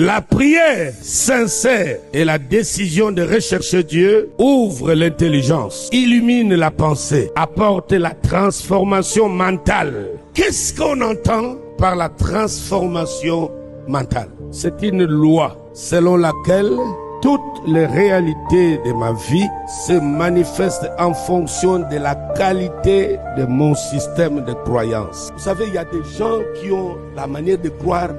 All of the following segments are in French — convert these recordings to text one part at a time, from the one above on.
La prière sincère et la décision de rechercher Dieu ouvre l'intelligence, illumine la pensée, apporte la transformation mentale. Qu'est-ce qu'on entend par la transformation mentale? C'est une loi selon laquelle toutes les réalités de ma vie se manifestent en fonction de la qualité de mon système de croyance. Vous savez, il y a des gens qui ont la manière de croire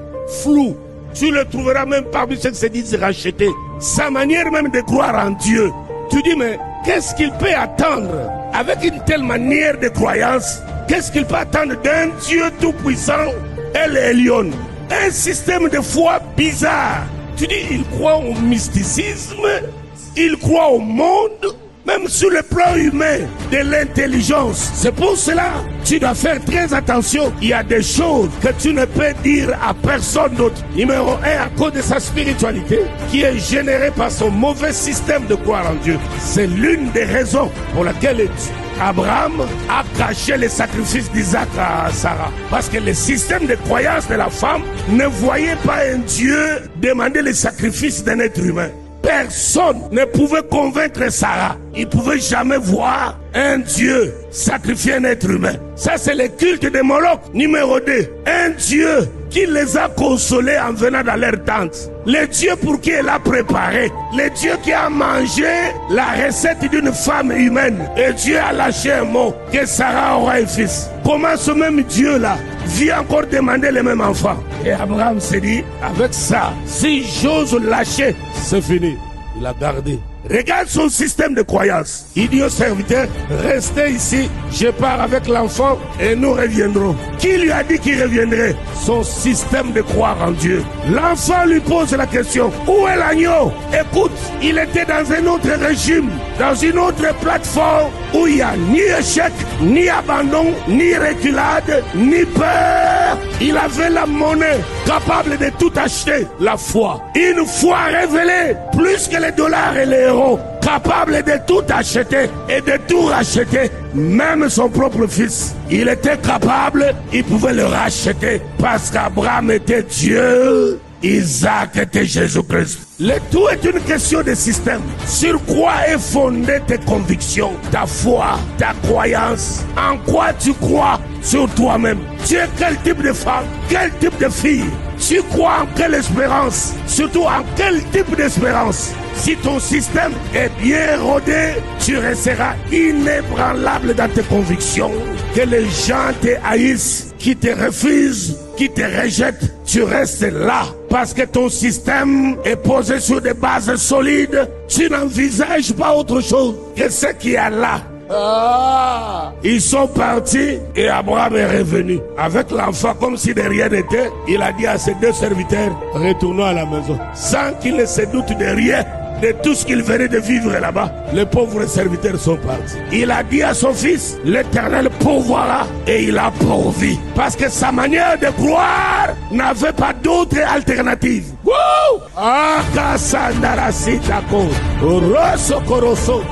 floue. Tu le trouveras même parmi ceux qui se disent rachetés. Sa manière même de croire en Dieu. Tu dis, mais qu'est-ce qu'il peut attendre avec une telle manière de croyance? Qu'est-ce qu'il peut attendre d'un Dieu tout-puissant, El Elyon? Un système de foi bizarre. Tu dis, il croit au mysticisme, il croit au monde, même sur le plan humain, de l'intelligence. C'est pour cela que tu dois faire très attention. Il y a des choses que tu ne peux dire à personne d'autre. Numéro 1, à cause de sa spiritualité, qui est générée par son mauvais système de croire en Dieu. C'est l'une des raisons pour laquelle Abraham a caché les sacrifices d'Isaac à Sarah. Parce que le système de croyance de la femme ne voyait pas un Dieu demander les sacrifices d'un être humain. Personne ne pouvait convaincre Sarah. Il ne pouvait jamais voir un Dieu sacrifier un être humain. Ça, c'est le culte de Moloch. Numéro 2, un Dieu qui les a consolés en venant dans leur tente. Le Dieu pour qui elle a préparé. Le Dieu qui a mangé la recette d'une femme humaine. Et Dieu a lâché un mot, que Sarah aura un fils. Comment ce même Dieu-là vient encore demander le même enfant? Et Abraham s'est dit, avec ça, si j'ose lâcher, c'est fini. Il a gardé. Regarde son système de croyance. Il dit au serviteur, restez ici, je pars avec l'enfant et nous reviendrons. Qui lui a dit qu'il reviendrait? Son système de croire en Dieu. L'enfant lui pose la question, où est l'agneau? Écoute, il était dans un autre régime, dans une autre plateforme où il n'y a ni échec, ni abandon, ni reculade, ni peur. Il avait la monnaie capable de tout acheter, la foi. Une foi révélée, plus que les dollars et les euros, capable de tout acheter et de tout racheter, même son propre fils. Il était capable, il pouvait le racheter parce qu'Abraham était Dieu, Isaac était Jésus-Christ. Le tout est une question de système. Sur quoi est fondée tes convictions, ta foi, ta croyance? En quoi tu crois sur toi-même? Tu es quel type de femme? Quel type de fille? Tu crois en quelle espérance? Surtout en quel type d'espérance? Si ton système est bien rodé, tu resteras inébranlable dans tes convictions. Que les gens te haïssent, qui te refusent, qui te rejettent, tu restes là. Parce que ton système est posé sur des bases solides. Tu n'envisages pas autre chose que ce qu'il y a là. Ils sont partis et Abraham est revenu avec l'enfant comme si de rien n'était. Il a dit à ses deux serviteurs, retournons à la maison, sans qu'il ne se doute de rien de tout ce qu'il venait de vivre là-bas. Les pauvres serviteurs sont partis. Il a dit à son fils, l'Éternel pourvoira, et il a pourvu. Parce que sa manière de croire n'avait pas d'autre alternative. Wouh! Ah, Kassandarasitako, Rosokoroso.